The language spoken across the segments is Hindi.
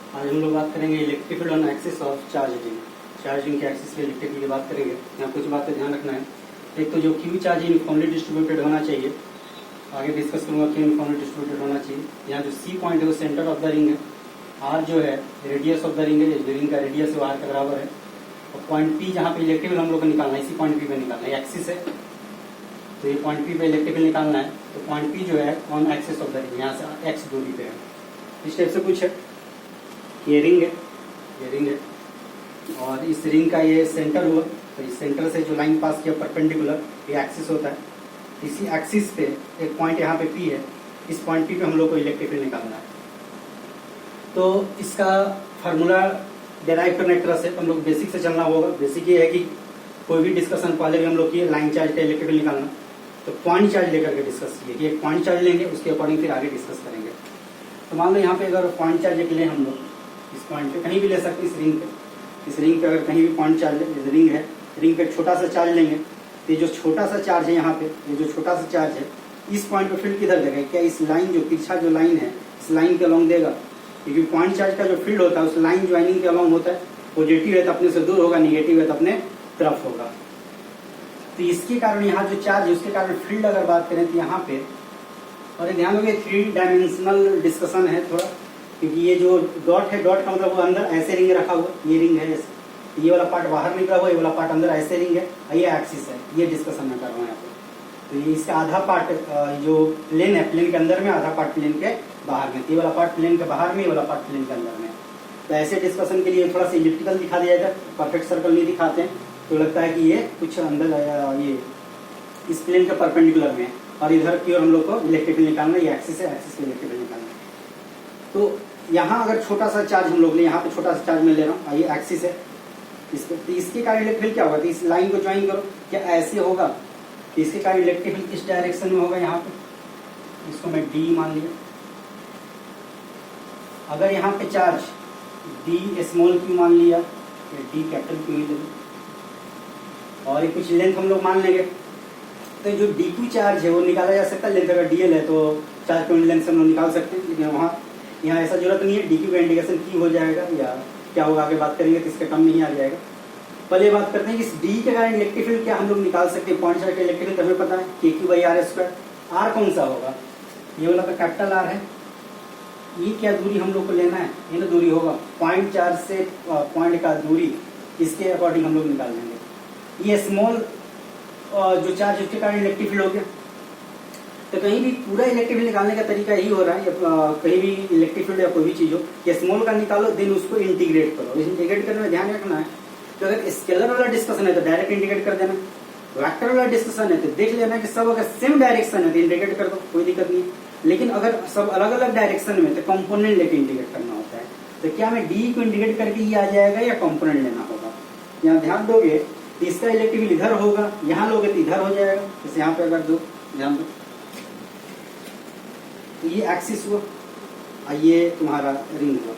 आज हम लोग बात करेंगे electric field on axis of charging. Charging के एक्सिस पे इलेक्ट्रिक फील्ड की बात करेंगे। यहाँ कुछ बात का ध्यान रखना है। एक तो जो क्यू चार्ज यूनिफॉर्मली डिस्ट्रीब्यूटेड होना चाहिए, आगे डिस्कस करूंगा क्यों यूनिफॉर्मली डिस्ट्रीब्यूटेड होना चाहिए। यहाँ जो सी पॉइंट है वो सेंटर ऑफ द रिंग है, आर जो है रेडियस ऑफ द रिंग है, रिंग का रेडियस वो आर के बराबर है, और पॉइंट पी जहाँ पे इलेक्ट्रिक फील्ड हम लोग को निकालना है, इसी पॉइंट पी पे निकालना है। एक्सिस है तो ये पॉइंट पी पे इलेक्ट्रिक फील्ड निकालना है, तो पॉइंट पी जो है on axis of the ring, यहाँ से एक्स दूरी पे है। इस टाइप से कुछ है, ये रिंग है, ये रिंग है, और इस रिंग का ये सेंटर हुआ, तो इस सेंटर से जो लाइन पास किया परपेंडिकुलर, ये एक्सिस होता है। इसी एक्सिस पे एक पॉइंट यहाँ पे पी है, इस पॉइंट पी पे हम लोग को इलेक्ट्रिक फील्ड निकालना है। तो इसका फार्मूला डेराइव करने की तरह से हम लोग बेसिक से चलना होगा। बेसिक ये है कि कोई भी डिस्कशन पहले भी हम लोग किए, लाइन चार्ज का इलेक्ट्रिक फील्ड निकालना, तो पॉइंट चार्ज लेकर के डिस्कस किए कि एक पॉइंट चार्ज लेंगे, उसके अकॉर्डिंग फिर आगे डिस्कस करेंगे। तो मान लो यहाँ पे अगर पॉइंट चार्ज एक लें हम लोग, इस पॉइंट पे कहीं भी ले सकते हैं, इस रिंग पे, इस रिंग पे अगर कहीं भी पॉइंट चार्ज ले, रिंग है, रिंग पे छोटा सा चार्ज लेंगे, तो ये जो छोटा सा चार्ज है यहाँ पे, ये जो छोटा सा चार्ज है, इस पॉइंट पे फील्ड किधर देगा? क्या इस लाइन जो तिरछा जो लाइन है, इस लाइन के अलॉन्ग देगा? क्योंकि पॉइंट चार्ज का जो फील्ड होता है उस लाइन ज्वाइनिंग के अलॉन्ग होता है। पॉजिटिव है तो अपने से दूर होगा, निगेटिव है तो अपने तरफ होगा। तो इसके कारण यहाँ जो चार्ज है उसके कारण फील्ड अगर बात करें तो यहाँ पे, और ध्यान दोगे 3 डायमेंशनल डिस्कशन है थोड़ा, क्योंकि ये जो डॉट है, डॉट का मतलब वो अंदर ऐसे रिंग रखा हुआ, ये रिंग है, ये वाला पार्ट बाहर निकला हुआ, ये वाला पार्ट अंदर ऐसे रिंग है, ये एक्सिस है, ये डिस्कशन मैं कर रहा हूँ यहाँ पे। तो ये इसका आधा पार्ट जो प्लेन है, प्लेन के अंदर में, आधा पार्ट प्लेन के बाहर में, ये वाला पार्ट प्लेन के बाहर में, ये वाला पार्ट प्लेन के अंदर में। तो ऐसे डिस्कशन के लिए थोड़ा सा इलिप्टिकल दिखा दिया जाए, परफेक्ट सर्कल नहीं दिखाते हैं, तो लगता है कि ये कुछ अंदर ये इस प्लेन के परपेंडिकुलर में, और इधर की ओर हम लोग को इलेक्ट्रिक फील्ड निकालना, ये एक्सिस है, एक्सिस पे इलेक्ट्रिक फील्ड निकालना। तो यहाँ अगर छोटा सा चार्ज हम लोग ले, यहाँ पे छोटा सा चार्ज मैं ले रहा हूँ, ये एक्सिस है, इस पे, तो इसके कारण इलेक्ट्रिक फील्ड क्या होगा? तो इस लाइन को ज्वाइन करो, क्या ऐसे होगा? तो इसके कारण इलेक्ट्रिक फील्ड इस डायरेक्शन में होगा, यहाँ पे, इसको मैं डी मान लिया। अगर यहाँ पे चार्ज डी स्मॉल क्यू मान लिया, डी कैपिटल क्यू ले लो, और ये कुछ लेंथ हम लोग मान लेंगे, तो जो डी क्यू चार्ज है वो निकाला जा सकता है। लेंथ अगर डीएल है तो चार्ज पॉइंट लेंथ से हम लोग निकाल सकते हैं, लेकिन वहाँ यहाँ ऐसा जरूरत नहीं है। डी क्यू का इंडिकेशन क्यू हो जाएगा, या क्या होगा आगे बात करेंगे, तो इसका कम नहीं आ जाएगा। पहले बात करते हैं कि इस डी के कारण इलेक्ट्रिक फील्ड क्या हम लोग निकाल सकते हैं। पॉइंट चार्ज का इलेक्ट्रिक फील्ड हमें पता है के q by r square. R कौन सा होगा? ये वाला तो कैपिटल आर है। ये क्या दूरी हम लोग को लेना है? ये ना दूरी होगा पॉइंट चार्ज से पॉइंट का दूरी, इसके अकॉर्डिंग हम लोग निकाल लेंगे। ये स्मॉल जो चार्ज उसके कारण इलेक्ट्रिक फील्ड हो गया। तो कहीं भी पूरा इलेक्ट्रिक फील्ड निकालने का तरीका यही हो रहा है, कहीं भी इलेक्ट्रिक फील्ड या कोई भी चीज हो, कि स्मॉल का निकालो, देन उसको इंटीग्रेट करो। इंटीग्रेट करने में ध्यान रखना है, तो अगर स्केलर वाला डिस्कशन है तो डायरेक्ट इंटीग्रेट कर देना, वेक्टर वाला डिस्कशन है तो देख लेना कि सब अगर सेम डायरेक्शन है तो इंटीग्रेट कर दो, कोई दिक्कत नहीं है। लेकिन अगर सब अलग अलग डायरेक्शन में तो कंपोनेंट लेके इंटीग्रेट करना होता है। तो क्या मैं डी को इंटीग्रेट करके ये आ जाएगा या कंपोनेंट लेना होगा? यहाँ ध्यान दोगे तो इसका इलेक्ट्रिक फील्ड इधर होगा, यहाँ लोगे तो इधर हो जाएगा। जैसे यहाँ पे अगर दो, ध्यान दो, तो ये एक्सिस हुआ और ये तुम्हारा रिंग हुआ।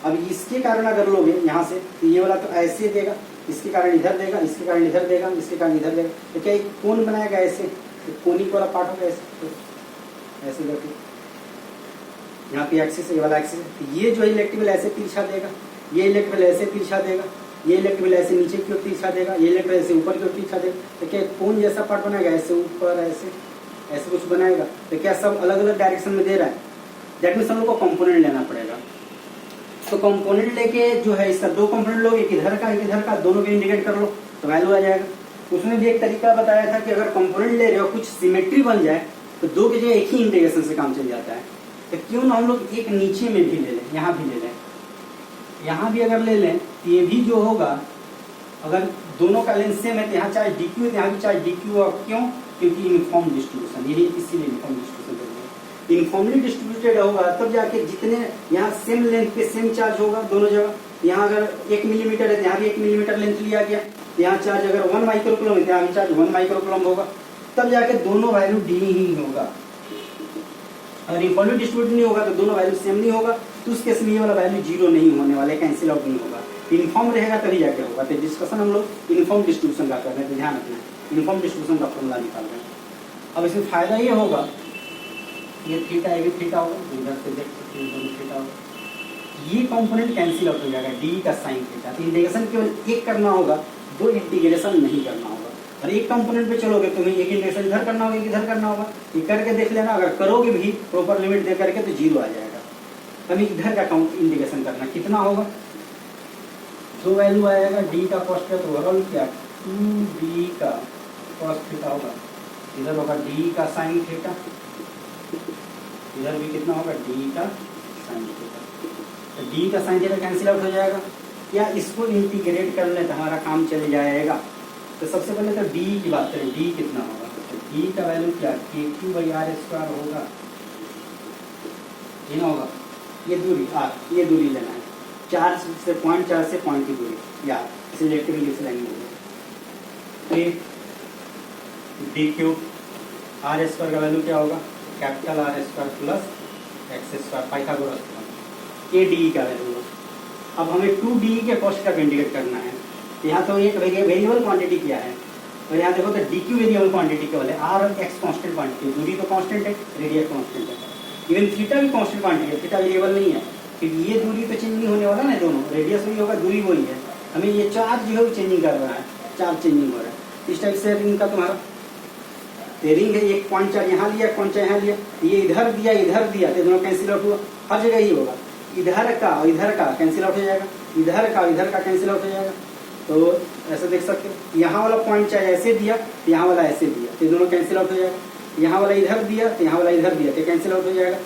अब इसके कारण अगर लोगे यहाँ से, तो ये वाला तो ऐसे देगा, इसके कारण इधर देगा, इसके कारण इधर देगा, इसके कारण इधर देगा। तो क्या एक कोण बनाएगा ऐसे, तो कोनिक वाला पार्ट होगा ऐसे, ऐसे करके यहाँ पे एक्सिस है, ये वाला एक्सिस है। तो ये जो इलेक्ट्रिक फील्ड ऐसे तिरछा देगा, ये इलेक्ट्रिक फील्ड ऐसे तिरछा देगा, ये इलेक्ट्रिक फील्ड ऐसे नीचे की ओर तिरछा देगा, ये इलेक्ट्रिक फील्ड ऐसे ऊपर की ओर तिरछा देगा। तो क्या कोण जैसा पार्ट बनाएगा, ऐसे ऊपर ऐसे ऐसे कुछ बनाएगा। तो क्या सब अलग अलग डायरेक्शन में दे रहा है? दैट मीन्स हम लोग को कंपोनेंट लेना पड़ेगा। तो कंपोनेंट लेके जो है, इसका दो कंपोनेंट लो, एक इधर का एक इधर का, दोनों को इंडिकेट कर लो तो वैल्यू आ जाएगा। उसमें भी एक तरीका बताया था कि अगर कंपोनेंट ले रहे हो, कुछ सिमेट्री बन जाए, तो दो की जगह एक ही इंटीग्रेशन से काम चल जाता है। तो क्यों ना हम लोग एक नीचे में भी ले लें, यहाँ भी ले लें, यहाँ भी अगर ले लें तो ये भी जो होगा, अगर दोनों का लेंथ सेम है तो यहाँ चार्ज डी क्यू है, यहाँ भी चार्ज डी क्यू है। क्यों? क्योंकि यूनिफॉर्म डिस्ट्रीब्यूशन, यही इसीलिए यूनिफॉर्म डिस्ट्रीब्यूशन करेंगे। यूनिफॉर्मली डिस्ट्रीब्यूटेड होगा तब जाके जितने यहाँ सेम लेंथ पे सेम चार्ज होगा दोनों जगह। यहाँ अगर 1 मिलीमीटर है तो यहाँ भी 1 मिलीमीटर लेंथ लिया गया, यहाँ चार्ज अगर 1 माइक्रोकूलम है तो यहाँ भी चार्ज 1 माइक्रोकूलम होगा, तब जाके दोनों वैल्यू डी ही होगा। अगर यूनिफॉर्मली डिस्ट्रीब्यूटेड नहीं होगा तो दोनों वैल्यू सेम नहीं होगा, तो उस केस में ये वाला वैल्यू जीरो नहीं होने वाला है, कैंसिल आउट नहीं होगा। यूनिफॉर्म रहेगा तभी जाके होगा। तो डिस्कशन हम लोग यूनिफॉर्म डिस्ट्रीब्यूशन का कर रहे हैं, तो ध्यान रखना है यूनिफॉर्म डिस्ट्रीब्यूशन का फॉर्मूला निकाल रहे हैं। अब इसमें फायदा ये होगा, ये थीटा है, ये थीटा होगा, इधर से देख सकते हैं दोनों थीटा होगा। ये कंपोनेंट कैंसिल आउट हो जाएगा डी का साइन थीटा। तो इंटीग्रेशन केवल एक करना होगा, दो इंटीग्रेशन नहीं करना होगा। और एक कंपोनेंट पे चलोगे तो एक इंटीग्रेशन इधर करना होगा, इधर करना होगा। ये करके देख लेना, अगर करोगे भी प्रॉपर लिमिट दे करके तो जीरो आ जाएगा। अभी इधर का इंटीग्रेशन करना कितना होगा, जो वैल्यू आएगा डी का कॉस्ट का, तो ओवरऑल क्या 2d का कॉस्ट थीटा होगा, इधर होगा डी का साइन थीटा, इधर भी कितना होगा डी का साइन थीटा। तो डी का साइन थीटा कैंसिल आउट हो जाएगा, या इसको इंटीग्रेट कर ले तो हमारा काम चल जाएगा। तो सबसे पहले तो डी की बात करें, डी कितना होगा, तो डी का वैल्यू क्या KQ/R² होगा, ये ना होगा, ये दूरी R, ये दूरी लेना है, 4 से 0.4 की दूरी या सिलेक्टिवली इस लाइन में DQ R² का वैल्यू क्या होगा, capital R² plus x² Pythagoras theorem, ये डी का वैल्यू होगा। अब हमें 2d के कॉस्ट का इंटीग्रेट करना है। यहाँ तो एक वेरिएबल क्वांटिटी क्या है, और यहाँ देखो तो dq वेरिएबल क्वांटिटी केवल है, r और x कांस्टेंट क्वांटिटी, दूरी तो कांस्टेंट है, रेडियस कांस्टेंट है, इवन थीटा भी कांस्टेंट क्वांटिटी है, थीटा वेरिएबल नहीं है, क्योंकि ये दूरी तो चेंज नहीं होने वाला ना, दोनों रेडियस भी होगा, दूरी वही है। हमें ये चार्ज जो है चेंजिंग कर रहा है, चार्ज चेंजिंग हो रहा है। इस टाइप से रिंग का तुम्हारा रिंग है, एक 0.4 यहाँ लिया, 0.4 यहाँ लिया, ये इधर दिया तो दोनों कैंसिल आउट हुआ, हर जगह ही होगा, इधर का और इधर का कैंसिल आउट हो जाएगा, इधर का कैंसिल आउट हो जाएगा। तो ऐसे देख सकते हो, यहाँ वाला 0.4 ऐसे दिया, यहाँ वाला ऐसे दिया, तो दोनों कैंसिल आउट हो जाएगा। यहाँ वाला इधर दिया तो यहाँ वाला इधर दिया, तो कैंसिल आउट हो जाएगा।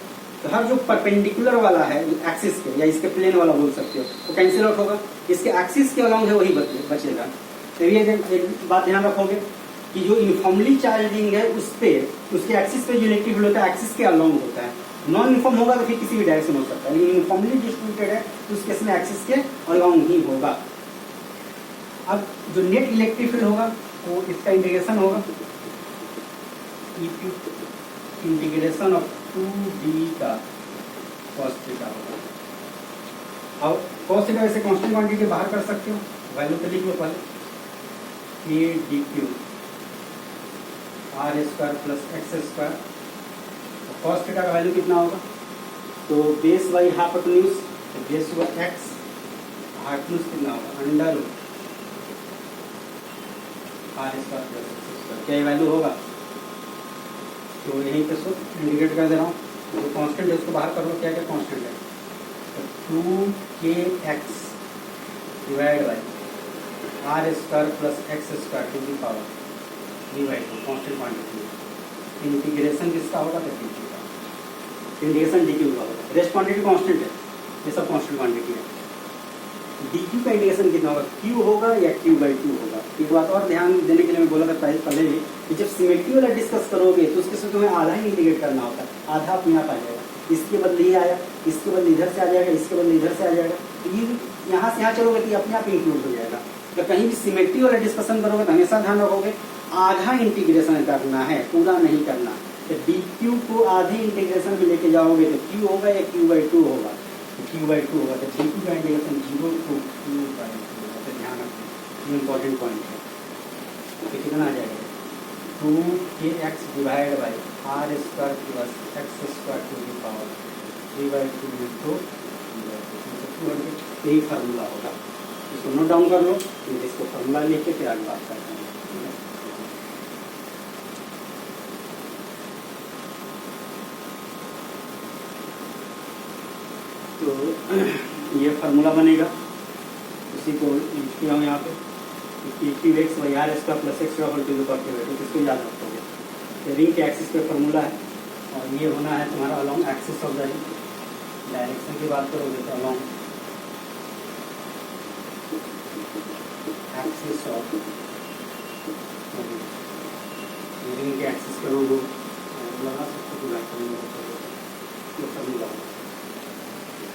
तो हर जो परपेंडिकुलर वाला है एक्सिस के, या इसके प्लेन वाला बोल सकते हो, वो कैंसिल आउट होगा, इसके एक्सिस के अलॉन्ग है वही बचेगा। तो ये एक बात ध्यान रखोगे कि जो यूनिफॉर्मली चार्जिंग है उस पे, उसके एक्सिस पे जो इलेक्ट्रिक फील्ड होता है एक्सिस के अलॉन्ग होता है। नॉन यूनिफॉर्म होगा तो फिर किसी भी डायरेक्शन हो सकता है, लेकिन यूनिफॉर्मली डिस्ट्रीब्यूटेड है तो उस केस में एक्सिस के अलॉन्ग ही होगा। अब जो नेट इलेक्ट्रिक फील्ड होगा वो इसका इंटीग्रेशन होगा, इंटीग्रेशन ऑफ 2d का cos थीटा होगा। अब cos थीटा वैसे कांस्टेंट क्वांटिटी बाहर कर सकते हो, वैल्यू तो लिख लो पहले, KdQ R² plus x²। cos theta का वैल्यू कितना होगा, तो बेस बाई हाइपोटेन्यूज, तो बेस हुआ x, हाइपोटेन्यूज कितना होगा अंडर R² प्लस x², क्या वैल्यू होगा। तो यहीं पे सो इंडिकेट कर दे रहा हूँ, जो कांस्टेंट है उसको बाहर कर लो, क्या क्या कांस्टेंट है, तो 2kx divide by R² plus x² to the power d/2 constant quantity. Integration किसका होगा, तो dq का, इंटीग्रेशन dq का होगा, रेस्ट क्वांटिटी कांस्टेंट है, ये सब कांस्टेंट क्वांटिटी है। dq का इंटीग्रेशन कितना होगा, q होगा या q/2 होगा। एक बात और ध्यान देने के लिए मैं बोला था पहले भी कि जब सिमेट्री वाला डिस्कस करोगे तो उसके साथ तुम्हें आधा ही इंटीग्रेट करना होता है, आधा अपने आप आ जाएगा, इसके बदले ये आया, इसके बदले इधर से आ जाएगा, इसके बदले इधर से आ जाएगा, तो ये यहाँ से यहाँ चलोगे तो ये अपने आप इंक्लूड हो जाएगा। तो कहीं भी सिमेट्री वाला डिस्कशन करोगे तो हमेशा ध्यान रखोगे आधा इंटीग्रेशन करना है, पूरा नहीं करना। तो dq को आधे इंटीग्रेशन में लेके जाओगे तो q होगा या q/2 होगा, q/2 होगा। तो dq का इंटीग्रेशन 0 to q/2 होगा। तो ध्यान रखना, इम्पोर्टेंट पॉइंट है। तो कितना आ जाएगा, 2kx divide by R² plus x² to the power 3/2 into यही फार्मूला होगा, इसको नोट डाउन कर लो, इसको फार्मूला लिख के फिर आगे बात करते हैं। तो ये फार्मूला बनेगा, उसी को लिखते हूँ यहाँ पे, KQ/R² plus x² whole to the power 2, इसको याद रखोगे। रिंग के एक्सिस पे फार्मूला है, और ये होना है तुम्हारा along axis of the ring. Direction की बात करोगे तो अलॉन्ग एक्सिस ऑफ रिंग के एक्सिस पे लोग लगा सकते हो, फार्मूला।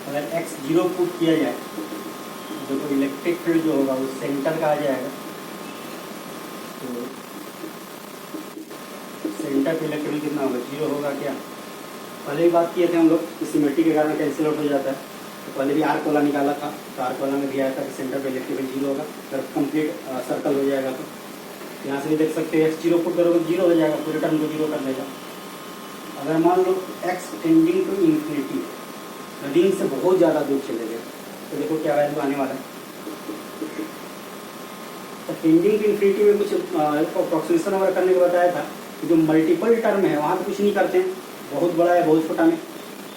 अगर x 0 पुट किया जाए तो इलेक्ट्रिक फील्ड जो होगा वो सेंटर का आ जाएगा, तो सेंटर पे इलेक्ट्रिक फील्ड कितना होगा, 0 होगा। क्या पहले ही बात किए थे हम लोग कि सिमेट्री के कारण कैंसिल आउट हो जाता है, तो पहले भी आर्क वाला निकाला था, तो आर्क वाला में भी आया था कि सेंटर पे इलेक्ट्रिक फील्ड 0 होगा, अगर कंप्लीट सर्कल हो जाएगा। तो यहाँ से भी देख सकते हैं x 0 पुट करोगे 0 हो जाएगा, पूरे टर्म को 0 कर देगा। अगर मान लो x tending to infinity, ring से बहुत ज़्यादा दूर चले गए तो देखो क्या वैल्यू आने वाला है। तो टेंडिंग टू इन्फिनिटी में कुछ अप्रोक्सीमेशन वगैरह करने को बताया था कि जो मल्टीपल टर्म है वहाँ पे कुछ नहीं करते हैं, बहुत बड़ा है बहुत छोटा में।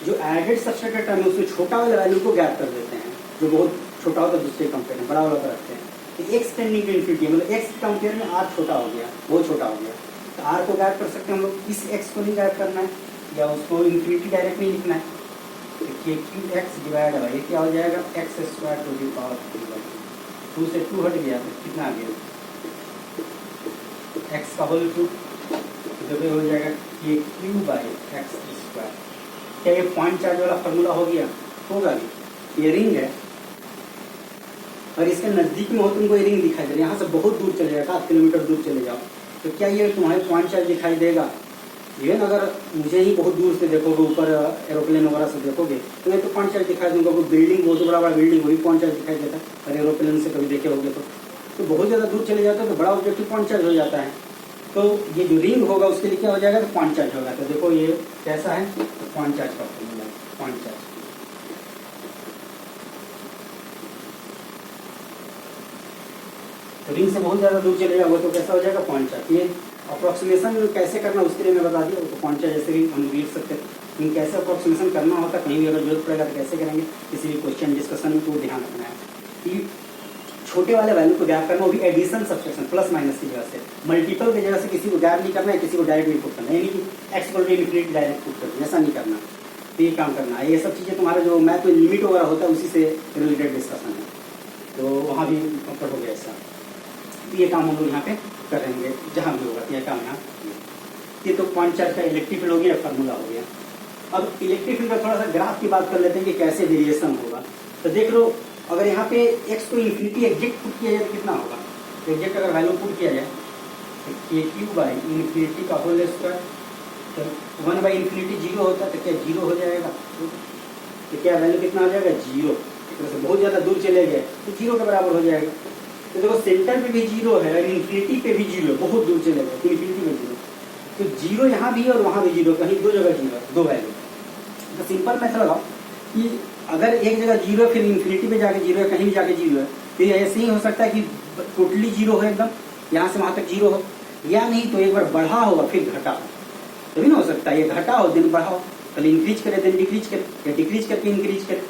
जो एडेड सब्सट्रैक्टेड टर्म है उसमें छोटा वाले वैल्यू को गैप कर देते हैं, जो बहुत छोटा होता है दूसरे कंपेयर में बड़ा वाला को रखते हैं। तो एक्स टेंडिंग टू इन्फिनिटी मतलब एक्स के कंपेयर में आर छोटा हो गया, बहुत छोटा हो गया, तो आर को गैप कर सकते हैं हम लोग। इस एक्स को नहीं गैप करना है या उसको इन्फिनिटी डायरेक्ट नहीं लिखना है। देखिए क्यू एक्स डिवाइड बाई क्या हो जाएगा, x square to the power 2 से 2 हट गया तो कितना आ गया, एक्स का होल क्यूब, तो हो जाएगा ये क्यू बाई एक्स स्क्वायर। क्या ये पॉइंट चार्ज वाला फॉर्मूला हो गया? होगा भी। ये रिंग है और इसके नजदीक में हो तुमको ये रिंग दिखाई दे रहा है, यहाँ से बहुत दूर चले जाओ, 7 किलोमीटर दूर चले जाओ तो क्या ये तुम्हारे पॉइंट चार्ज दिखाई देगा? इवन अगर मुझे ही बहुत दूर से देखोगे, ऊपर एरोप्लेन वगैरह से देखोगे तो मैं तो पॉइंट चार्ज दिखाई दूंगा। कोई बिल्डिंग बहुत बड़ा बड़ा बिल्डिंग वही पॉइंट चार्ज दिखाई देता है, और एरोप्लेन से कभी देखे होगे तो बहुत ज़्यादा दूर चले जाते हैं तो बड़ा ऑब्जेक्टिव पॉइंट चार्ज हो जाता है। तो ये जो रिंग होगा उसके लिए क्या हो जाएगा, तो पॉइंट चार्ज होगा। तो देखो ये कैसा है, तो पॉइंट चार्ज का फॉर्मूला, पॉइंट चार्ज। तो रिंग से बहुत ज़्यादा दूर चले जाओगे तो कैसा हो जाएगा, पॉइंट चार्ज। ये अप्रोक्सीमेशन कैसे करना उसके लिए मैं बता दिया, तो पॉइंट चार्ज जैसे भी हम लिख सकते हैं, लेकिन कैसे अप्रोक्सीमेशन करना होता है कहीं भी अगर जरूरत पड़ेगा तो कैसे करेंगे, किसी भी क्वेश्चन डिस्कशन में तो ध्यान रखना है कि छोटे वाले वैल्यू को गैप करना, वो भी एडिशन सब्सट्रैक्शन प्लस माइनस की वजह से। मल्टीपल की जगह से किसी को गैप नहीं करना है, किसी को डायरेक्ट नहीं पुट करना है, यानी कि x equal to infinity direct put करना, ऐसा नहीं करना। तो ये काम करना है, ये सब चीज़ें तुम्हारा जो मैथ में लिमिट वगैरह होता है उसी से रिलेटेड डिस्कशन है, तो वहाँ भी कंफर्ट हो गया ऐसा। तो ये काम हम लोग यहाँ पे करेंगे जहाँ भी होगा, ये काम यहाँ। ये तो पॉइंट चार्ज का इलेक्ट्रिक फील्ड हो गया, फॉर्मूला हो गया। अब इलेक्ट्रिक फील्ड का थोड़ा सा ग्राफ की बात कर लेते हैं कि कैसे वेरिएशन होगा। तो देख लो, अगर यहाँ पे एक्स को इन्फिनिटी एग्जैक्ट पुट किया जाए तो कितना होगा, एग्जैक्ट अगर वैल्यू पुट किया जाए तो के क्यू बाई इन्फिनिटी का होल स्क्वायर, तो 1 बाई इन्फिनिटी 0 होता है तो क्या 0 हो जाएगा, तो क्या वैल्यू कितना हो जाएगा, 0। एक तरह से बहुत ज़्यादा दूर चले गए तो 0 के बराबर हो जाएगा। तो देखो सेंटर पे भी 0 है और इन्फिनिटी पे भी 0 है, बहुत दूर चले गए तो इन्फिनिटी में 0, तो 0 यहाँ भी और वहाँ भी 0, कहीं दो जगह 0, दो वैल्यू। तो सिंपल मैथड लगाओ कि अगर एक जगह 0 फिर इन्फिनिटी पे जाके 0 है, कहीं भी जाके 0 है, तो ऐसे ही हो सकता है कि टोटली 0 हो एकदम, यहाँ से वहाँ तक 0 हो, या नहीं तो एक बार बढ़ा होगा फिर घटा हो, तभी ना हो सकता है ये घटा हो दिन बढ़ा हो, कल इंक्रीज करे दिन डिक्रीज करे, या डिक्रीज करके इंक्रीज करे।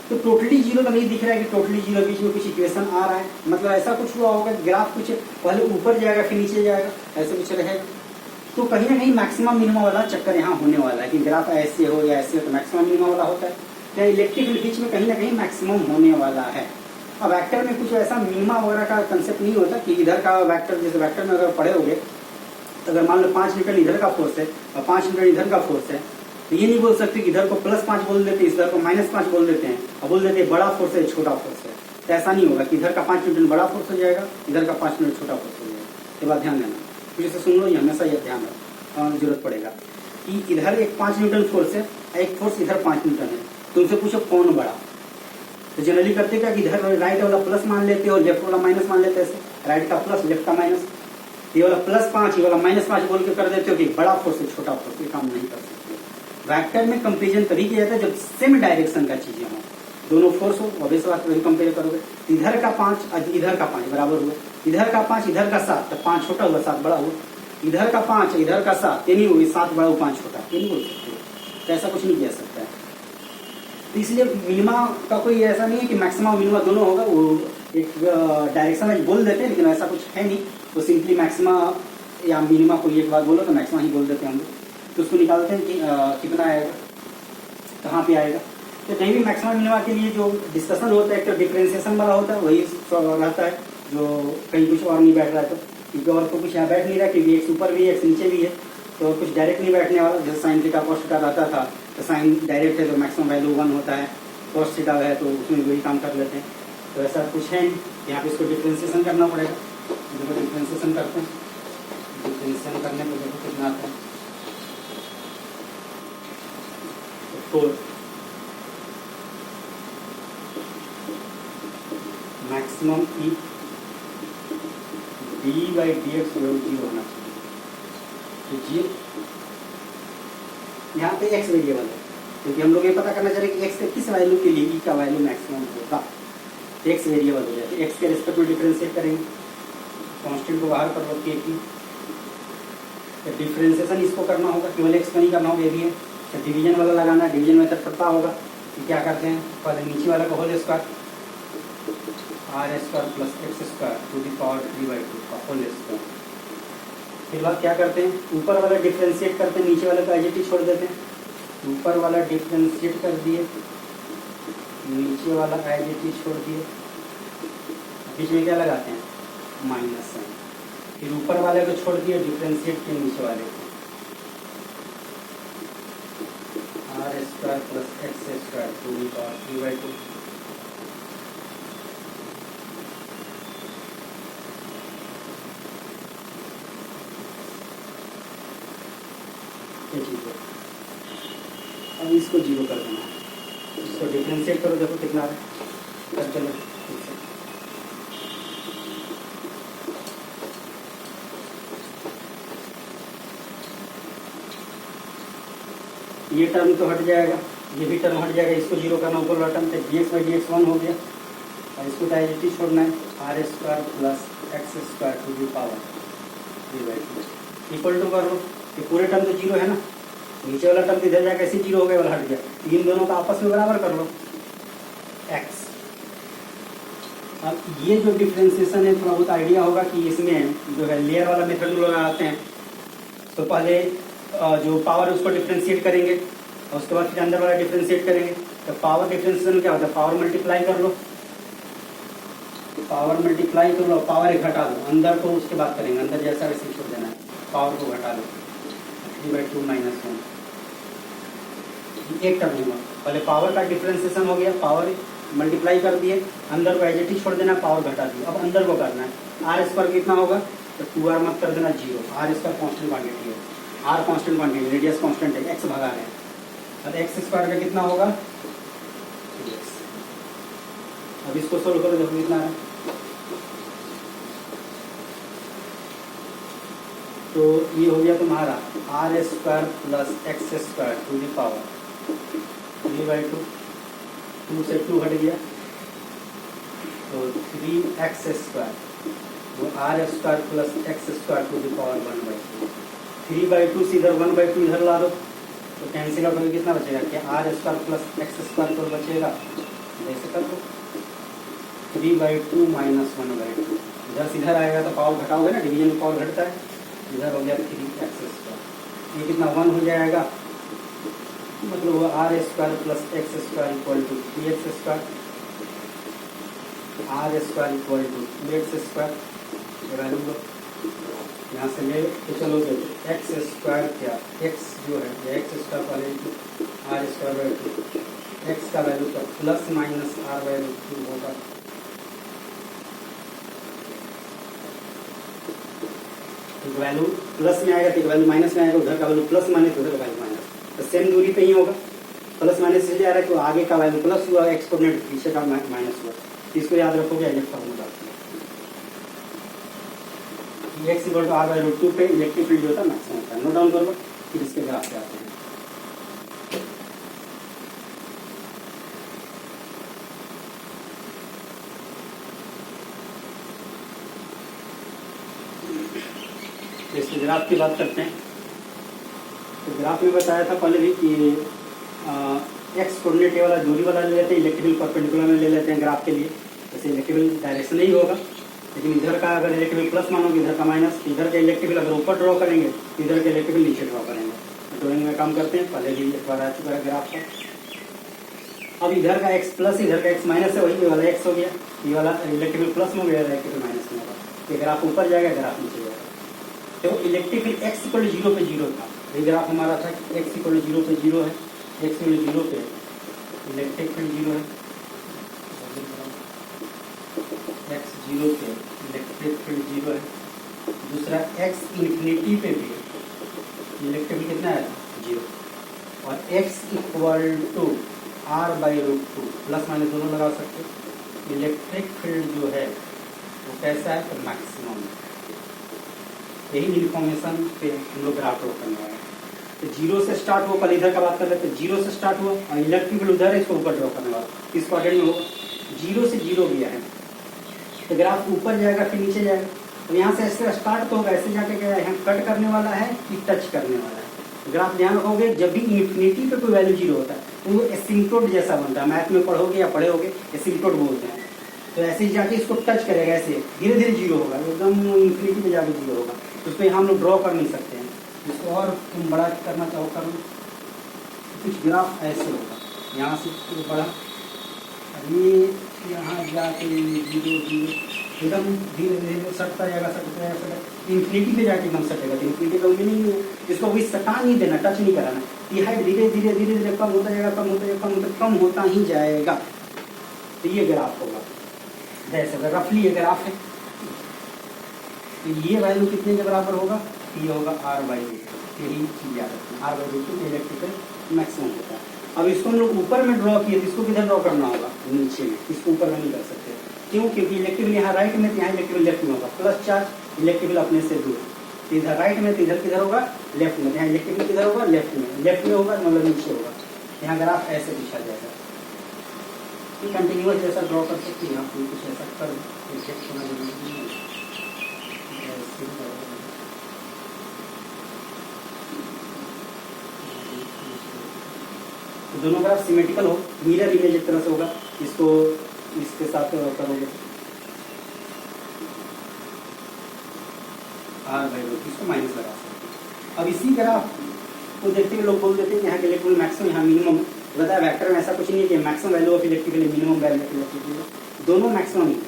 तो टोटली 0 तो नहीं दिख रहा है कि टोटली 0 बीच में कुछ इक्वेशन आ रहा है, मतलब ऐसा कुछ हुआ होगा, ग्राफ कुछ पहले ऊपर जाएगा फिर नीचे जाएगा, ऐसे कुछ रहेगा। तो कहीं ना कहीं मैक्सिमम मिनिमम वाला चक्कर यहाँ होने वाला है कि ग्राफ ऐसे हो या ऐसे हो तो मैक्सिमम मिनिमम वाला होता है, या इलेक्ट्रिक फील्ड बीच में कहीं ना कहीं मैक्सिमम होने वाला है। अब वेक्टर में कुछ ऐसा मिनिमा वगैरह का कंसेप्ट नहीं होता कि इधर का वेक्टर, जैसे वेक्टर में अगर पढ़े होगे तो अगर मान लो 5 न्यूटन इधर का फोर्स है और 5 न्यूटन इधर का फोर्स है, तो ये नहीं बोल सकते कि इधर को +5 बोल देते हैं, इधर को -5 बोल देते हैं और बोल देते हैं बड़ा फोर्स है छोटा फोर्स है। तो ऐसा नहीं होगा कि इधर का 5 न्यूटन बड़ा फोर्स हो जाएगा, इधर का 5 न्यूटन छोटा फोर्स हो जाएगा। ये बात ध्यान देना, फिर से सुन लो, ये हमेशा ये ध्यान रखो, जरूरत पड़ेगा कि इधर एक 5 न्यूटन फोर्स है, एक फोर्स इधर 5 न्यूटन है, तो उनसे पूछो कौन बड़ा। तो जनरली करते क्या कि इधर राइट वाला प्लस मान लेते हो, लेफ्ट वाला माइनस मान लेते हैं, राइट का प्लस लेफ्ट का माइनस, ये वाला +5 ये वाला -5 बोल के कर देते हो कि बड़ा फोर्स है छोटा फोर्स, ये काम नहीं कर सकते। वेक्टर में कंपेरिजन तभी किया जाता है जब सेम डायरेक्शन का चीजें हो, दोनों फोर्स हो, ऑब्वियस बात वही कंपेयर करोगे। इधर का 5 इधर का 5 बराबर हुआ, इधर का 5 इधर का 7, तो 5 छोटा हुआ 7 बड़ा हुआ, इधर का 5 इधर का 7, ये नहीं हुई 7 बड़ा हुआ 5 छोटा, ये नहीं बोल सकते, तो ऐसा कुछ नहीं किया सकता है। तो इसलिए मिनिमा का कोई ऐसा नहीं है कि मैक्सिमम मिनिमा दोनों होगा, वो एक डायरेक्शन में बोल देते हैं, लेकिन ऐसा कुछ है नहीं। तो सिंपली मैक्सिमा या मिनिमा कोई एक बात बोलो तो मैक्सिमा ही बोल देते हैं हम लोग, तो उसको निकालते हैं कि कितना आएगा, कहाँ पे आएगा। तो कहीं भी मैक्सिमा मिनिमा के लिए जो डिस्कशन होता है एक तो डिफ्रेंसिएशन वाला होता है, वही रहता है, जो कहीं कुछ और नहीं बैठ रहा है तो, क्योंकि और तो कुछ यहाँ बैठ नहीं रहा, क्योंकि एक्स ऊपर भी है एक्स नीचे भी है, तो कुछ डायरेक्ट नहीं बैठने वाला। जैसे साइन थीटा कॉस थीटा रहता था, तो साइन डायरेक्ट है तो मैक्सिमम वैल्यू 1 होता है, कॉस थीटा है तो उसमें वही काम कर लेते हैं। तो ऐसा कुछ है नहीं, यहाँ पे इसको डिफ्रेंसिएशन करना पड़ेगा। देखो डिफ्रेंसिएशन करते हैं, डिफ्रेंसिएशन करने पर देखो कितना आता है, 4 मैक्सिमम ई dy/dx 0 होना चाहिए। तो जी यहाँ पे x वेरिएबल है, क्योंकि हम लोग ये पता करना चाह रहे हैं कि एक्स के किस वैल्यू के लिए ई का वैल्यू मैक्सिमम होगा। एक्स वेरिएबल हो जाए, एक्स के रिस्पेक्ट में डिफ्रेंशिएट करेंगे, कांस्टेंट को बाहर कर रखिए कि डिफ्रेंसिएशन इसको करना होगा, केवल एक्स को नहीं करना होगा, ये भी है। तो डिवीजन वाला लगाना है, डिवीजन मेथड पता होगा कि क्या करते हैं, पहले नीचे वाला का whole square are square plus x square to the power 3/2 का होल स्क्वायर। फिर बाद क्या करते हैं, ऊपर वाला डिफ्रेंशिएट करते हैं, नीचे वाले को एज इट इज छोड़ देते हैं। ऊपर वाला डिफ्रेंशिएट कर दिए, नीचे वाला एज इट इज छोड़ दिए, बीच में क्या लगाते हैं, माइनस साइन। फिर ऊपर वाले को छोड़ दिए, डिफ्रेंशिएट किए नीचे वाले को, r square plus x square to the power 3/2। ये चीज़ है। अब इसको जीरो कर देना है, इसको डिफ्रेंशिएट करो, देखो कितना है, कर चलो ठीक है। ये टर्म तो हट जाएगा, ये भी टर्म हट जाएगा, इसको जीरो करना, ऊपर वाला term d x by d x 1 हो गया, और इसको डायरेक्टली छोड़ना है, r square plus x square to the power 3/2 equal to कर लो। ये पूरे टर्म तो जीरो है ना, नीचे वाला टर्म इधर जाकर ऐसे जीरो हो गया, वाला हट गया, इन दोनों का आपस में बराबर कर लो एक्स। अब ये जो डिफ्रेंसिएशन है, थोड़ा बहुत आइडिया होगा कि इसमें जो है लेयर वाला मेथड लोग लगाते हैं। तो पहले जो पावर है उसको डिफ्रेंशिएट करेंगे, और उसके बाद फिर अंदर वाला डिफ्रेंशिएट करेंगे। तो पावर डिफ्रेंशिएशन क्या होता है, पावर मल्टीप्लाई कर लो, पावर मल्टीप्लाई कर लो, पावर एक घटा दो, अंदर को उसके बाद करेंगे, अंदर जैसा वैसे छोड़ देना है, पावर को घटा लो, 3/2 - 1 एक टर्म होगा। पहले पावर का डिफ्रेंशिएशन हो गया, पावर मल्टीप्लाई कर दिए, अंदर को एज इट इज छोड़ देना, पावर घटा दिया, अब अंदर को करना है। आर स्क्वायर कितना होगा, तो 2r मत कर देना, 0, आर स्क्वायर कॉन्स्टेंट क्वांटिटी है, r constant quantity, radius constant है, एक्स भगा रहे हैं, अब एक्स स्क्वायर का कितना होगा 2x। अब इसको सोल्व करो, देखो कितना है, तो ये हो गया तुम्हारा r square plus x square to the power 3/2, 2 से 2 हट गया, तो 3x स्क्वायर, वो r square plus x square to the power 1/2, 3/2 से इधर 1/2 इधर ला दो, तो कैंसिल आउट होकर कितना बचेगा, कि r square plus x square तो बचेगा, जैसे कर दो 3/2 - 1/2, इधर से इधर आएगा तो पावर घटाओगे ना, डिवीजन में पावर घटता है, इधर हो गया 3x स्क्वायर, ये कितना 1 हो जाएगा, मतलब R square plus x square equal to 3x square, are square equal to 2x square, value लो यहाँ से ले तो चलोगे, एक्स स्क्वायर क्या, एक्स जो है एक्स स्क्वायर पहले आर स्क्वायर बाई 2, एक्स का वैल्यू का plus minus r by root 2 होगा, एक वैल्यू प्लस में आएगा तो एक वैल्यू माइनस में आएगा, उधर का वैल्यू प्लस माइनस उधर का वैल्यू माइनस, तो सेम दूरी पे ही होगा, प्लस माइनस इसलिए आ रहा है तो आगे का वैल्यू प्लस हुआ, एक्सपोनेंट पीछे का माइनस हुआ, इसको याद रखोगे as a formula. X equal to r by root 2 पे इलेक्ट्रिक फील्ड जो होता है मैक्सिमम होता है, नोट डाउन करो, फिर इसके ग्राफ पे आते हैं। तो इसके ग्राफ की बात करते हैं। तो ग्राफ में बताया था पहले भी कि एक्स कोऑर्डिनेट वाला दूरी वाला ले लेते हैं, इलेक्ट्रिकल परपेंडिकुलर में ले लेते हैं ग्राफ के लिए, जैसे इलेक्ट्रिकल डायरेक्शन ही होगा, लेकिन इधर का अगर इलेक्ट्रिकल प्लस मानोगे, इधर का माइनस, इधर का इलेक्ट्रिकल अगर ऊपर ड्रॉ करेंगे, इधर का इलेक्ट्रिकल नीचे ड्रॉ करेंगे। तो ड्रॉइंग में काम करते हैं, पहले भी एक बार आ चुका है ग्राफ का। अब इधर का एक्स प्लस, इधर का एक्स माइनस है, वही वाला एक्स हो गया, ये वाला इलेक्ट्रिकल प्लस में हो गया, इलेक्ट्रिकल माइनस में होगा, ये ग्राफ ऊपर जाएगा, ग्राफ नीचे जाएगा। तो इलेक्ट्रिकल एक्स इक्वल 0 पे 0 था, ये ग्राफ हमारा था एक्स इक्वल 0 पे 0 है, एक्स इक्वल 0 पे इलेक्ट्रिक फील्ड 0 है, एक्स 0 पे इलेक्ट्रिक फील्ड 0 है। दूसरा एक्स इन्फिनिटी पे भी इलेक्ट्रिक फील्ड कितना है 0, और x equal to r by root 2 plus minus दोनों लगा सकते हो। इलेक्ट्रिक फील्ड जो है वो कैसा है, तो मैक्सिमम। यही इन्फॉर्मेशन पे हम लोग ग्राफ ड्रॉ करने वाले हैं। तो जीरो से स्टार्ट हुआ, कल इधर का बात कर रहे थे, जीरो से स्टार्ट हुआ और इलेक्ट्रिक फील्ड उधर है, इसको ऊपर ड्रॉ करने वाला, किस क्वाड्रेंट में होगा, जीरो से जीरो गया है तो ग्राफ ऊपर जाएगा फिर नीचे जाएगा। तो यहाँ से ऐसे स्टार्ट तो होगा, ऐसे जाके क्या यहाँ कट करने वाला है कि टच करने वाला है। ग्राफ ध्यान रखोगे, जब भी इन्फिनिटी पे कोई वैल्यू जीरो होता है तो वो एसिम्प्टोट जैसा बनता है, मैथ में पढ़ोगे या पढ़े होगे, एसिम्प्टोट बोलते हैं। तो ऐसे ही जाके इसको टच करेगा, ऐसे धीरे धीरे जीरो होगा, एकदम इन्फिनिटी पे जाके जीरो होगा। तो उस पर हम लोग ड्रॉ कर नहीं सकते हैं, इसको और तुम बड़ा करना चाहो करो, कुछ ग्राफ ऐसे होगा, यहाँ से बड़ा, ये यहाँ जाके जीरो जीरो एकदम धीरे धीरे सटता जाएगा, सटता जाएगा, सटता इन्फिनिटी पे जाके एकदम सटेगा। तो इन्फिनिटी का मीनिंग नहीं है, इसको कोई सटा नहीं देना, टच नहीं कराना, ये हाइट धीरे धीरे धीरे धीरे कम होता जाएगा, कम होता जाएगा, कम होता ही जाएगा। तो ये ग्राफ होगा, जैसे रफली ये ग्राफ है। तो ये वैल्यू कितने के बराबर होगा, ये होगा R/√2, यही चीज याद रखना, R/√2 इलेक्ट्रिकल मैक्सिमम होता है। अब इसको हम लोग ऊपर में ड्रॉ किए तो इसको किधर ड्रॉ करना होगा, नीचे में, इसको ऊपर में नहीं कर सकते, क्यों, क्योंकि इलेक्ट्रिकल यहाँ राइट में, यहाँ इलेक्ट्रिकल लेफ्ट में होगा, प्लस चार्ज इलेक्ट्रिकल अपने से दूर, तो इधर राइट में, तो इधर किधर होगा, लेफ्ट में, यहाँ इलेक्ट्रिकल किधर होगा, लेफ्ट में, लेफ्ट में होगा मतलब नीचे होगा। यहाँ ग्राफ ऐसे दिखा जाएगा, कंटिन्यूअस जैसा ड्रॉ कर सकते हैं, कुछ ऐसा कर होना जरूरी नहीं है। तो दोनों ग्राफ सिमेट्रिकल हो, मिरर इमेज एक तरह से होगा, इसको इसके साथ करोगे R/√2, इसको माइनस लगा सकते हैं। अब इसी ग्राफ को देखते हुए लोग बोल देते हैं कि यहाँ के इलेक्ट्रिकल मैक्सिमम, यहाँ मिनिमम, बताया वेक्टर में ऐसा कुछ नहीं है कि maximum value of electrical minimum value of electrical, दोनों मैक्सिमम है।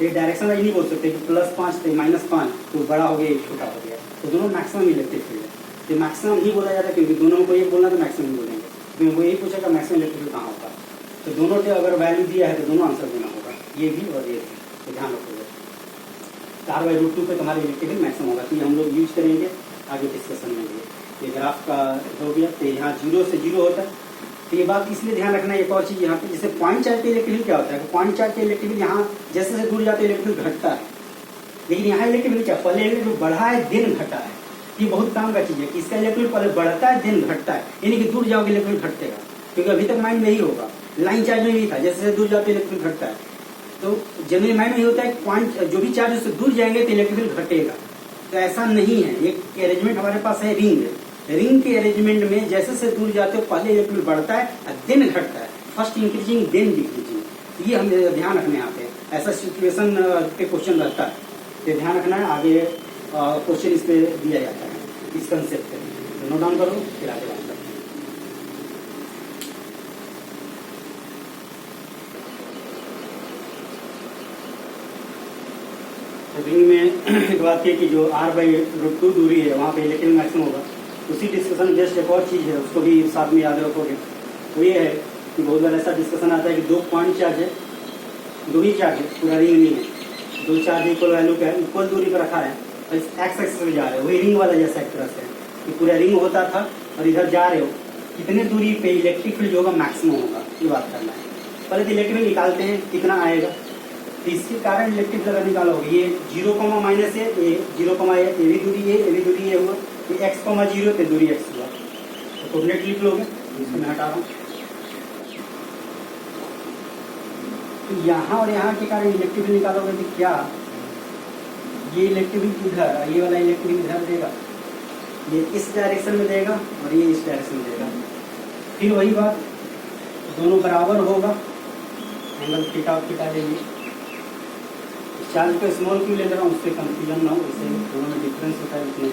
एक डायरेक्शन वाइज नहीं बोल सकते कि +5 थे -5 तो बड़ा हो गया, एक छोटा हो गया, तो दोनों मैक्सिमम इलेक्ट्रिक फील्ड है। तो मैक्सिमम ही बोला जाता है, क्योंकि दोनों को एक बोलना तो मैक्सिमम ही बोलेंगे, क्योंकि वो यही पूछेगा मैक्सिमम इलेक्ट्रिक कहाँ होगा। तो दोनों के अगर वैल्यू दिया है तो दोनों आंसर देना होगा, ये भी और ये भी, तो ध्यान रखोगे। R/√2 पे तुम्हारे इलेक्ट्रिकल मैक्सिमम होगा, तो ये हम लोग यूज करेंगे आगे डिस्कशन में भी। ये ग्राफ का हो गया, तो यहाँ जीरो से जीरो होता है। तो ये बात इसलिए ध्यान रखना है, एक और चीज यहाँ पे, जैसे पॉइंट चार्ज के इलेक्ट्रिकल क्या होता है, पॉइंट चार्ज के इलेक्ट्रिकल यहाँ जैसे जैसे दूर जाते इलेक्ट्रिकल घटता है, लेकिन यहाँ इलेक्ट्रिकल क्या, पहले इलेक्ट्रिकल बढ़ा है दिन घटा है। ये बहुत काम का चीज है कि इसका इलेक्ट्रिकल पहले बढ़ता है दिन घटता है, यानी कि दूर जाओगे इलेक्ट्रिकल घटेगा, क्योंकि अभी तक माइंड में ही होगा, लाइन चार्ज में भी था, जैसे जैसे दूर जाते इलेक्ट्रिकल घटता है। तो जनरली माइंड में होता है पॉइंट जो भी चार्ज उससे दूर जाएंगे तो इलेक्ट्रिकल घटेगा, तो ऐसा नहीं है। एक अरेंजमेंट हमारे पास है रिंग, रिंग के अरेंजमेंट में जैसे से दूर जाते हो पहले इलेक्ट्रिकल बढ़ता है और देन घटता है, फर्स्ट इंक्रीजिंग देन डिक्रीजिंग। ये हमें ध्यान रखना है, यहाँ पे ऐसा सिचुएशन पे क्वेश्चन रहता है, तो ध्यान रखना है। आगे क्वेश्चन इस पे दिया जाता है इस कंसेप्ट पे, तो नोट डाउन करो, फिर आगे बात करते हैं। रिंग में एक बात है कि जो R/√2 दूरी है वहाँ पे इलेक्ट्रिकल मैक्सिमम होगा। उसी डिस्कशन में जस्ट एक और चीज है, उसको भी साथ में याद रखोगे, वो ये है कि बहुत बार ऐसा डिस्कशन आता है कि दो पॉइंट चार्ज है, दो ही चार्ज है, पूरा रिंग नहीं है, दो चार्ज इक्वल वैल्यू का है, इक्वल दूरी पर रखा है और एक्स एक्सिस पे जा रहे हो, वही रिंग वाला जैसा एक तरह से कि पूरा रिंग होता था और इधर जा रहे हो, कितने दूरी पे इलेक्ट्रिक फील्ड जो होगा मैक्सिमम होगा, ये बात करना है। पहले तो इलेक्ट्रिक फील्ड निकालते हैं कितना आएगा, तो इसके कारण इलेक्ट्रिक फील्ड अगर निकालोगे, ये 0, माइनस है, ये 0, ये भी दूरी है, ये भी दूरी है, हुआ ये x,0 पे दूरी x हुआ, तो कोऑर्डिनेट लिख लोगे, इसको मैं हटा रहा हूँ। तो यहाँ और यहाँ के कारण इलेक्ट्रिक फील्ड निकालोगे तो क्या, ये इलेक्ट्रिक फील्ड इधर, ये वाला इलेक्ट्रिक फील्ड इधर देगा, ये इस डायरेक्शन में देगा और ये इस डायरेक्शन में देगा। फिर वही बात, दोनों बराबर होगा, एंगल थीटा थीटा लेंगे। चार्ज को स्मॉल क्यों ले रहा हूँ, उससे कंफ्यूजन ना हो, इससे दोनों में डिफरेंस होता है उसमें,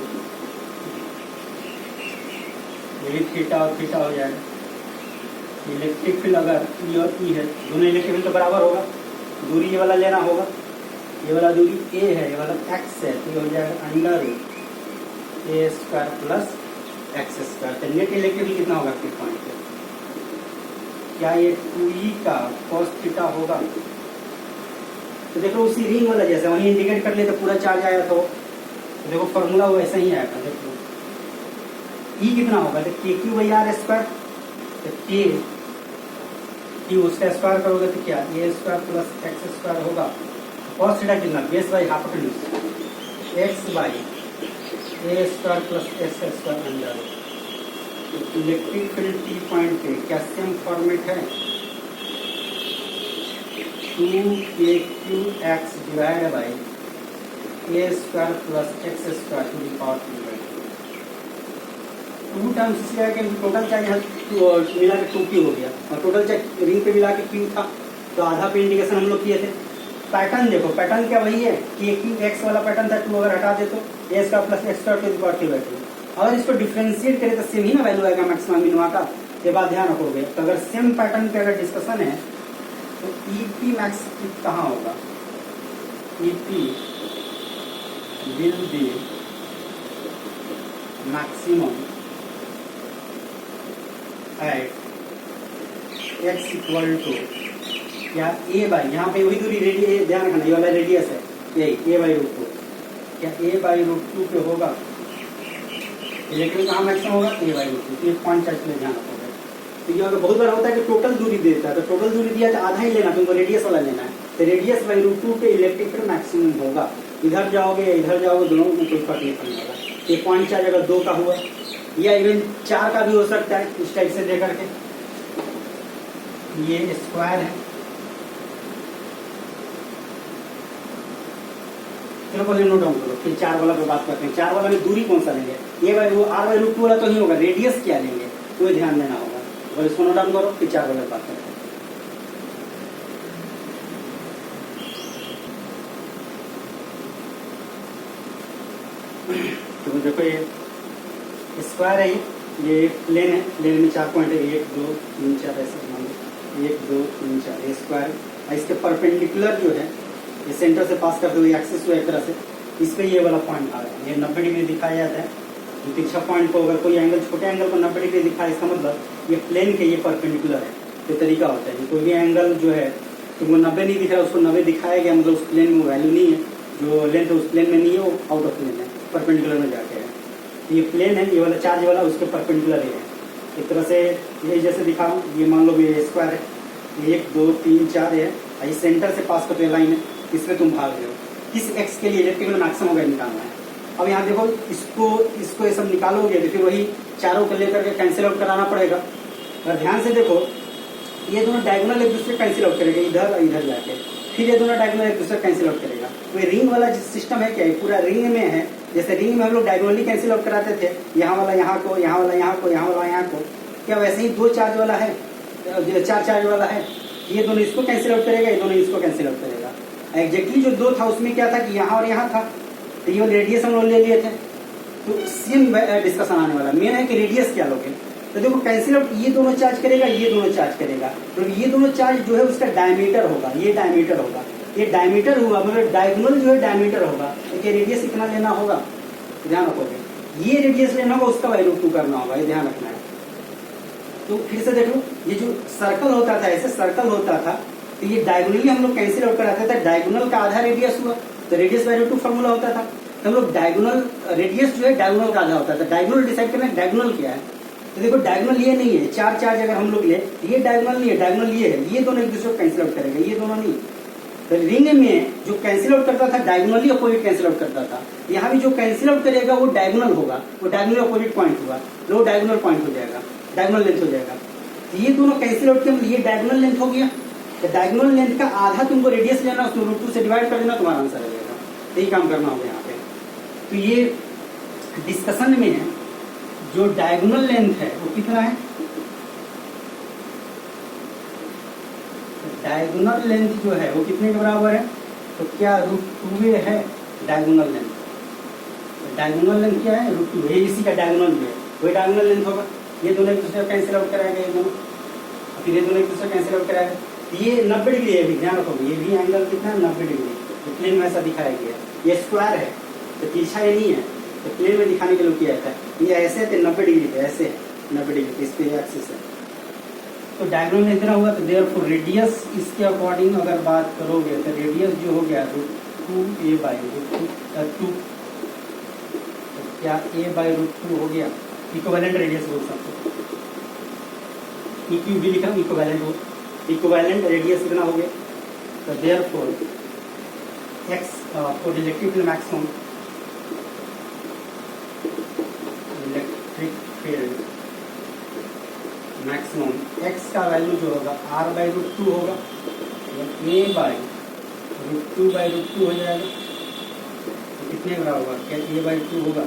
ये थीटा और थीटा हो जाएगा। इलेक्ट्रिक फील्ड अगर ई और ई है, दोनों इलेक्ट्रिक फील्ड तो बराबर होगा, दूरी ये वाला लेना होगा, ये वाला दूरी ए है, ये वाला एक्स है, तो ये हो जाएगा √a² प्लस x²। तो नेट इलेक्ट्रिक फील्ड कितना होगा किस पॉइंट पे, क्या ये 2e का cos थीटा होगा। तो देखो उसी रिंग वाला जैसे वहीं इंडिकेट कर ले तो पूरा चार्ज आया तो देखो फॉर्मूला वो ऐसा ही आएगा। देखो ई कितना होगा, तो KQ/R², तो Q उसका स्क्वायर करोगे तो क्या a² प्लस x² होगा। cos थीटा कितना, base by hypotenuse x/a² plus x² under. Electric field at point पे क्या सेम फॉर्मेट है? 2kqx divide by a square plus x square to the power 2 terms इसलिए कि टोटल चार्ज मिला के 2q हो गया और टोटल चार्ज रिंग पे मिला के q था, तो आधा पे इंडिकेशन हम लोग किए थे। पैटर्न देखो, पैटर्न क्या वही है कि x वाला पैटर्न था, 2 अगर हटा दे तो a square plus x square to the power 2/2। अगर इसको डिफरेंशिएट करें तो सेम ही ना वैल्यू आएगा मैक्सिमम मिनिमा का, ये बात ध्यान रखोगे। तो अगर सेम पैटर्न पे अगर डिस्कशन है तो EP मैक्स कहाँ होगा? EP will be maximum at x equal to क्या a बाई, यहाँ पे वही दूरी रेडियस ध्यान रखना, ये वाला रेडियस है यही a बाई रूट 2, क्या a बाई रूट 2 पे होगा? इलेक्ट्रिक कहाँ मैक्सिमम होगा? a by root 2। तो ये पॉइंट चार्ज में ध्यान रखोगे। तो ये अगर बहुत बार होता है कि टोटल दूरी देता है, तो टोटल दूरी दिया तो आधा ही लेना, तुमको रेडियस वाला लेना है, तो रेडियस बाई रूट 2 पे इलेक्ट्रिक फील्ड मैक्सिमम होगा। इधर जाओगे या इधर जाओगे, दोनों में कोई फर्क नहीं पड़ने वाला। ये पॉइंट चार्ज अगर 2 का हुआ या इवन 4 का भी हो सकता है, इस टाइप से देकर के। ये स्क्वायर है, चलो पहले नोट डाउन करो, फिर 4 वाला पे बात करते हैं। 4 वाला में दूरी कौन सा लेंगे? ये बाई वो r बाई रूट 2 वाला तो नहीं होगा, रेडियस क्या लेंगे वो ध्यान देना होगा। तो इसको नोट डाउन करो, फिर 4 वाला बात करते हैं। तो देखो ये स्क्वायर है, ये प्लेन है, प्लेन में 4 पॉइंट है, 1 2 3 4 ऐसे मान लो, 1 2 3 4 ये स्क्वायर। इसके परपेंडिकुलर जो है ये सेंटर से पास करते हुए एक्सिस को एक तरह से इस पे ये वाला पॉइंट आ रहा है, ये 90 डिग्री दिखाया जाता है। तिरछा पॉइंट को अगर कोई एंगल, छोटे एंगल को 90 डिग्री दिखाए, इसका मतलब ये प्लेन के ये परपेंडिकुलर है। ये तरीका होता है, कोई भी एंगल जो है तुमको 90 नहीं दिख रहा, उसको 90 दिखाया गया, मतलब उस प्लेन में वैल्यू नहीं है, जो लेंथ उस प्लेन में नहीं है, वो आउट ऑफ प्लेन है, परपेंडिकुलर में जाके है। ये प्लेन है, ये वाला चार्ज वाला उसके परपेंडिकुलर है। एक तरह से ये जैसे दिखा रहा हूँ, ये मान लो ये स्क्वायर है, 1 2 3 4 है, इस सेंटर से पास करते लाइन है, इसमें तुम भाग रहे हो। किस एक्स के लिए इलेक्ट्रिकल मैक्सिमम होगा निकालना है। अब यहाँ देखो, इसको ये सब निकालोगे तो फिर वही चारों को लेकर के कैंसिल आउट कराना पड़ेगा। अगर ध्यान से देखो, ये दोनों डायगोनल एक दूसरे कैंसिल आउट करेगा, इधर और इधर जाके, फिर ये दोनों डायगोनल एक दूसरे कैंसिल आउट करेगा। तो ये रिंग वाला सिस्टम है क्या, पूरा रिंग में है। जैसे रिंग में हम लोग डायगोनली कैंसिल आउट कराते थे, यहाँ वाला यहाँ को, यहाँ वाला यहाँ को, यहाँ वाला यहाँ को, क्या वैसे ही 2 चार्ज वाला है, 4 चार्ज वाला है, ये दोनों इसको कैंसिल आउट करेगा, ये दोनों इसको कैंसिल आउट करेगा। एग्जैक्टली जो 2 था उसमें क्या था कि यहाँ और यहाँ था, तो ये रेडियस हम लोग ले लिए थे, तो सेम डिस्कशन आने वाला। मेन है कि रेडियस क्या लोगे। तो देखो कैंसिल आउट, ये दोनों चार्ज करेगा, ये दोनों चार्ज करेगा, तो ये दोनों चार्ज जो है उसका डायमीटर होगा, ये डायमीटर होगा, ये डायमीटर हुआ, मतलब डायगोनल जो है डायमीटर होगा, तो ये रेडियस इतना लेना होगा, ध्यान रखोगे। ये रेडियस लेना होगा, उसका वैल्यू 2 करना होगा, ये ध्यान रखना है। तो फिर से देखो, ये जो सर्कल होता था, ऐसे सर्कल होता था, तो ये डायगोनली हम लोग कैंसिल आउट कराते थे, डायगोनल का आधा रेडियस हुआ, तो रेडियस बाय रूट 2 फॉर्मूला होता था। तो हम लोग डायगोनल रेडियस जो है डायगोनल का आधा होता था। डायगोनल डिसाइड करना है डायगोनल क्या है, तो देखो डायगोनल ये नहीं है, 4 चार्ज अगर हम लोग ले, ये डायगोनल नहीं है, डायगोनल ये है, ये दोनों एक दूसरे को कैंसिल आउट करेगा, ये दोनों नहीं। तो रिंग में जो कैंसिल आउट करता था डायगोनली अपोजिट कैंसिल आउट करता था, यहाँ भी जो कैंसिल आउट करेगा वो डायगोनल होगा, वो डायगोनल अपोजिट पॉइंट होगा, वो डायगोनल पॉइंट हो जाएगा, डायगोनल लेंथ हो जाएगा। ये दोनों कैंसिल आउट किया, ये डायगोनल लेंथ हो गया, तो डायगोनल लेंथ का आधा तुमको रेडियस लेना, उसको रूट 2 से डिवाइड कर देना, तुम्हारा आंसर आ जाएगा। यही काम करना होगा यहाँ पे। तो ये डिस्कशन में है, जो डायगोनल लेंथ है वो कितना है, डायगोनल लेंथ जो है वो कितने के बराबर है, तो क्या रूट 2 है डायगोनल लेंथ। डायगोनल लेंथ क्या है, रूट 2 है, इसी का डायगोनल जो है वही डायगोनल लेंथ होगा। ये दोनों एक दूसरे कैंसिल आउट कराएगा, ये दोनों, फिर ये दोनों एक दूसरे कैंसिल आउट कराएगा। ये 90 डिग्री है, भी ध्यान रखोगे, ये भी एंगल कितना है, 90 डिग्री। तो प्लेन में ऐसा दिखाया गया, ये स्क्वायर है, तो तिरछा ये नहीं है, तो प्लेन में दिखाने के लिए किया जाता है। ये ऐसे थे 90 डिग्री पे, ऐसे 90 डिग्री पे, इस पे एक्सिस है। तो डायग्राम में इतना हुआ, तो देयरफॉर रेडियस इसके अकॉर्डिंग अगर बात करोगे, तो रेडियस जो हो गया रूट 2a बाई रूट 2, क्या a बाई रूट 2 हो गया, इक्विवेलेंट रेडियस बोल सकते हो, EQ भी लिखा, इक्विवेलेंट हो, इक्विवेलेंट रेडियस कितना हो गया। तो therefore x for electric field maximum, electric field maximum x का वैल्यू जो होगा r/√2 होगा, a/√2/√2 हो जाएगा। तो कितने का होगा, क्या a/2 होगा,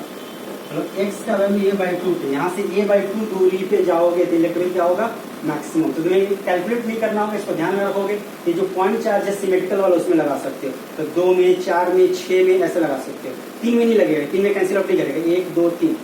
मतलब x का वैल्यू a/2 थे, यहाँ से a/2 दूरी पे जाओगे तो इलेक्ट्रिक क्या होगा, मैक्सिमम। तो तुम्हें कैलकुलेट नहीं करना होगा, इसको ध्यान में रखोगे। ये जो पॉइंट चार्ज है सिमेट्रिकल वाला उसमें लगा सकते हो, तो 2 में 4 में 6 में ऐसे लगा सकते हो। 3 में नहीं लगेगा, 3 में कैंसिल आउट नहीं करेगा, 1 2 3,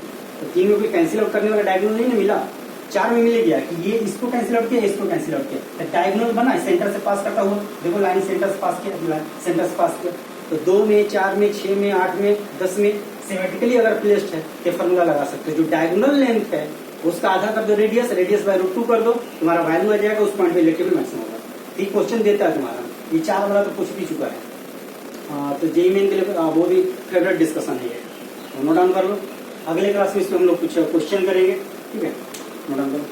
तो 3 में कोई कैंसिल आउट करने वाला डायगोनल नहीं ना मिला। 4 में मिल गया कि ये इसको कैंसिल आउट किया, इसको कैंसिल आउट किया, डायगोनल बना, सेंटर से पास करता हुआ, देखो लाइन सेंटर से पास किया, सेंटर से पास किया। तो 2 में 4 में 6 में 8 में 10 में सिमेट्रिकली अगर प्लेस्ड है तो फॉर्मूला लगा सकते हो। जो डायगोनल लेंथ है उसका आधा कर दो रेडियस, रेडियस/√2 कर दो, तुम्हारा वैल्यू आ जाएगा, उस पॉइंट पे इलेक्ट्रिकल मैक्सिमम होगा। ठीक क्वेश्चन देता है तुम्हारा, ये 4 वाला तो पूछ भी चुका है। तो जेईई मेन के लिए बहुत ही फेवरेट डिस्कशन है ये, तो नोट डाउन कर लो। अगले क्लास में इसमें हम लोग कुछ क्वेश्चन करेंगे, ठीक है, नोट डाउन करो।